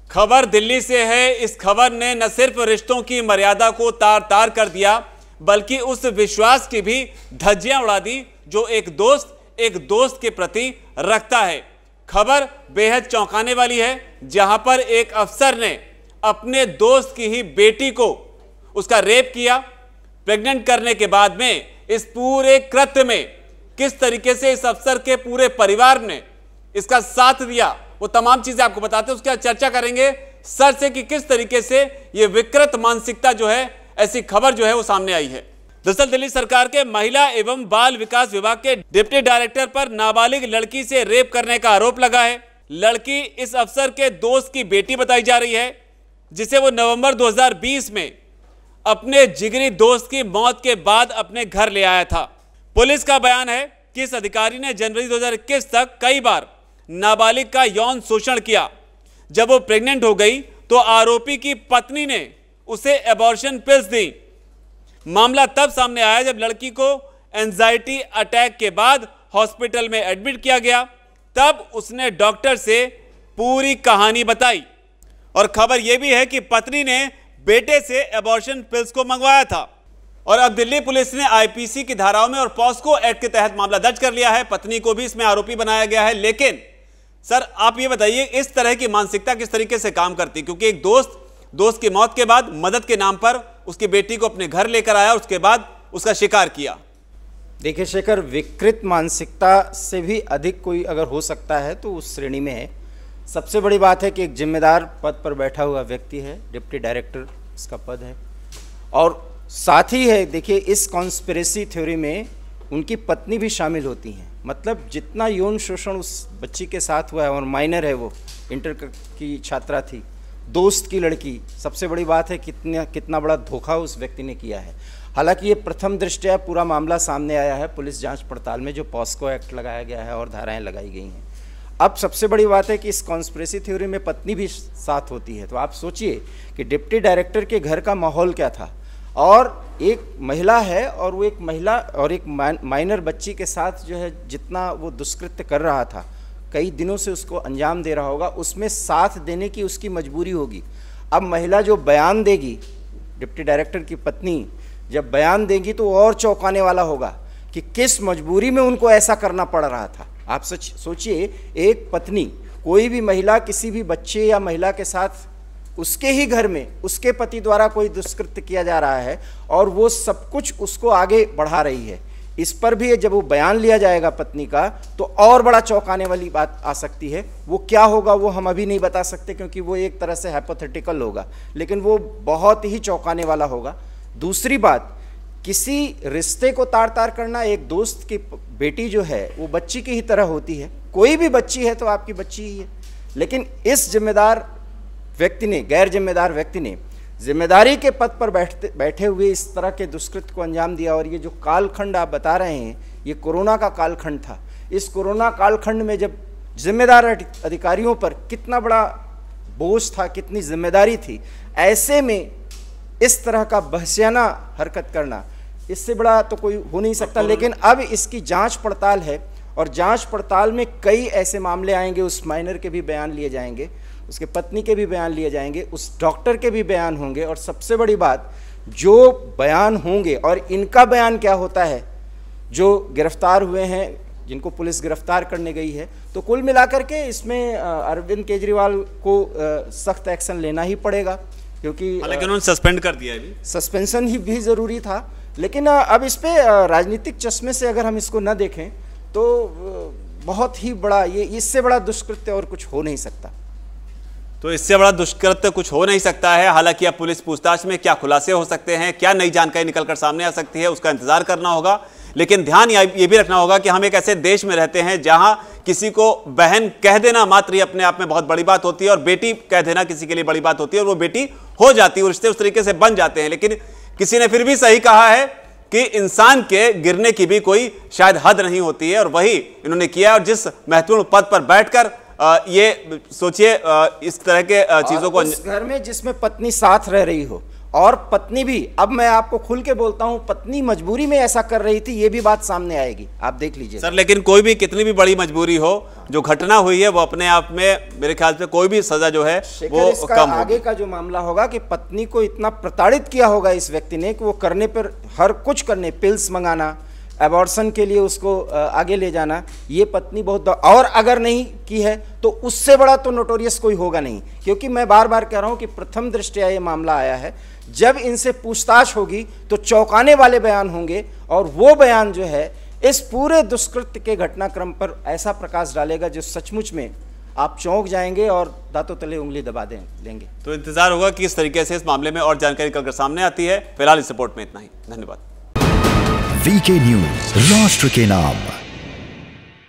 खबर दिल्ली से है। इस खबर ने न सिर्फ रिश्तों की मर्यादा को तार तार कर दिया, बल्कि उस विश्वास की भी धज्जियां उड़ा दी जो एक दोस्त के प्रति रखता है। खबर बेहद चौंकाने वाली है, जहां पर एक अफसर ने अपने दोस्त की ही बेटी को उसका रेप किया। प्रेग्नेंट करने के बाद में इस पूरे कृत्य में किस तरीके से इस अफसर के पूरे परिवार ने इसका साथ दिया, वो तमाम चीजें आपको बताते हैं। उसके बाद चर्चा करेंगे सर से कि किस तरीके से ये विकृत मानसिकता जो है, ऐसी खबर जो है वो सामने आई है। दरअसल दिल्ली सरकार के महिला एवं बाल विकास विभाग के डिप्टी डायरेक्टर पर नाबालिग लड़की से रेप करने का आरोप लगा है। लड़की इस अफसर के दोस्त की बेटी बताई जा रही है, जिसे वो नवंबर 2020 में अपने जिगरी दोस्त की मौत के बाद अपने घर ले आया था। पुलिस का बयान है कि इस अधिकारी ने जनवरी 2021 तक कई बार नाबालिग का यौन शोषण किया। जब वो प्रेग्नेंट हो गई तो आरोपी की पत्नी ने उसे एबॉर्शन पिल्स दी। मामला तब सामने आया जब लड़की को एंजाइटी अटैक के बाद हॉस्पिटल में एडमिट किया गया। तब उसने डॉक्टर से पूरी कहानी बताई और खबर यह भी है कि पत्नी ने बेटे से एबॉर्शन पिल्स को मंगवाया था। और अब दिल्ली पुलिस ने आईपीसी की धाराओं में और पॉस्को एक्ट के तहत मामला दर्ज कर लिया है। पत्नी को भी इसमें आरोपी बनाया गया है। लेकिन सर आप ये बताइए, इस तरह की मानसिकता किस तरीके से काम करती? क्योंकि एक दोस्त की मौत के बाद मदद के नाम पर उसकी बेटी को अपने घर लेकर आया, उसके बाद उसका शिकार किया। देखिए शेखर, विकृत मानसिकता से भी अधिक कोई अगर हो सकता है तो उस श्रेणी में है। सबसे बड़ी बात है कि एक जिम्मेदार पद पर बैठा हुआ व्यक्ति है, डिप्टी डायरेक्टर इसका पद है, और साथ ही है देखिए इस कॉन्स्पिरेसी थ्योरी में उनकी पत्नी भी शामिल होती हैं। मतलब जितना यौन शोषण उस बच्ची के साथ हुआ है, और माइनर है, वो इंटर की छात्रा थी, दोस्त की लड़की, सबसे बड़ी बात है कितना बड़ा धोखा उस व्यक्ति ने किया है। हालांकि ये प्रथम दृष्टया पूरा मामला सामने आया है पुलिस जांच पड़ताल में, जो पॉस्को एक्ट लगाया गया है और धाराएं लगाई गई हैं। अब सबसे बड़ी बात है कि इस कॉन्स्पिरेसी थ्योरी में पत्नी भी साथ होती है। तो आप सोचिए कि डिप्टी डायरेक्टर के घर का माहौल क्या था, और एक महिला है और वो एक महिला और एक माइनर बच्ची के साथ जो है जितना वो दुष्कृत्य कर रहा था, कई दिनों से उसको अंजाम दे रहा होगा, उसमें साथ देने की उसकी मजबूरी होगी। अब महिला जो बयान देगी, डिप्टी डायरेक्टर की पत्नी जब बयान देगी तो और चौंकाने वाला होगा कि किस मजबूरी में उनको ऐसा करना पड़ रहा था। आप सोचिए, एक पत्नी, कोई भी महिला किसी भी बच्चे या महिला के साथ उसके ही घर में उसके पति द्वारा कोई दुष्कृत्य किया जा रहा है और वो सब कुछ उसको आगे बढ़ा रही है। इस पर भी जब वो बयान लिया जाएगा पत्नी का तो और बड़ा चौंकाने वाली बात आ सकती है। वो क्या होगा वो हम अभी नहीं बता सकते, क्योंकि वो एक तरह से हाइपोथेटिकल होगा, लेकिन वो बहुत ही चौंकाने वाला होगा। दूसरी बात, किसी रिश्ते को तार तार करना, एक दोस्त की बेटी जो है वो बच्ची की ही तरह होती है। कोई भी बच्ची है तो आपकी बच्ची ही है, लेकिन इस जिम्मेदार व्यक्ति ने, गैर जिम्मेदार व्यक्ति ने जिम्मेदारी के पद पर बैठे हुए इस तरह के दुष्कृत्य को अंजाम दिया। और ये जो कालखंड आप बता रहे हैं, ये कोरोना का कालखंड था। इस कोरोना कालखंड में जब जिम्मेदार अधिकारियों पर कितना बड़ा बोझ था, कितनी जिम्मेदारी थी, ऐसे में इस तरह का बहसियाना हरकत करना, इससे बड़ा तो कोई हो नहीं सकता। लेकिन अब इसकी जांच पड़ताल है और जांच पड़ताल में कई ऐसे मामले आएंगे, उस माइनर के भी बयान लिए जाएंगे, उसके पत्नी के भी बयान लिए जाएंगे, उस डॉक्टर के भी बयान होंगे, और सबसे बड़ी बात, जो बयान होंगे और इनका बयान क्या होता है, जो गिरफ्तार हुए हैं, जिनको पुलिस गिरफ्तार करने गई है, तो कुल मिलाकर के इसमें अरविंद केजरीवाल को सख्त एक्शन लेना ही पड़ेगा, क्योंकि लेकिन उन्होंने सस्पेंड कर दिया है। सस्पेंशन ही भी ज़रूरी था। लेकिन अब इस पे राजनीतिक चश्मे से अगर हम इसको न देखें तो बहुत ही बड़ा, ये इससे बड़ा दुष्कृत्य और कुछ हो नहीं सकता। तो इससे बड़ा दुष्कृत्य कुछ हो नहीं सकता है। हालांकि अब पुलिस पूछताछ में क्या खुलासे हो सकते हैं, क्या नई जानकारी निकलकर सामने आ सकती है, उसका इंतजार करना होगा। लेकिन ध्यान ये भी रखना होगा कि हम एक ऐसे देश में रहते हैं जहां किसी को बहन कह देना मात्र ही अपने आप में बहुत बड़ी बात होती है, और बेटी कह देना किसी के लिए बड़ी बात होती है, और वो बेटी हो जाती है, रिश्ते उस तरीके से बन जाते हैं। लेकिन किसी ने फिर भी सही कहा है कि इंसान के गिरने की भी कोई शायद हद नहीं होती है, और वही इन्होंने किया। और जिस महत्वपूर्ण पद पर बैठकर ये सोचिए इस तरह के चीजों को, उस घर में जिसमें पत्नी साथ रह रही हो और पत्नी भी, अब मैं आपको खुल के बोलता हूं, पत्नी मजबूरी में ऐसा कर रही थी, ये भी बात सामने आएगी, आप देख लीजिए सर। लेकिन कोई भी कितनी भी बड़ी मजबूरी हो, जो घटना हुई है वो अपने आप में मेरे ख्याल से कोई भी सजा जो है वो कम होगी। आगे का जो मामला होगा कि पत्नी को इतना प्रताड़ित किया होगा इस व्यक्ति ने कि वो करने पर हर कुछ करने, पिल्स मंगाना, एबॉर्शन के लिए उसको आगे ले जाना, ये पत्नी बहुत, और अगर नहीं की है तो उससे बड़ा तो नोटोरियस कोई होगा नहीं। क्योंकि मैं बार बार कह रहा हूं कि प्रथम दृष्टया ये मामला आया है, जब इनसे पूछताछ होगी तो चौंकाने वाले बयान होंगे, और वो बयान जो है इस पूरे दुष्कृत्य के घटनाक्रम पर ऐसा प्रकाश डालेगा जो सचमुच में आप चौंक जाएंगे और दांतों तले उंगली दबा देंगे। तो इंतजार होगा कि इस तरीके से इस मामले में और जानकारी निकलकर सामने आती है। फिलहाल इस रिपोर्ट में इतना ही, धन्यवाद। वीके न्यूज, राष्ट्र के नाम।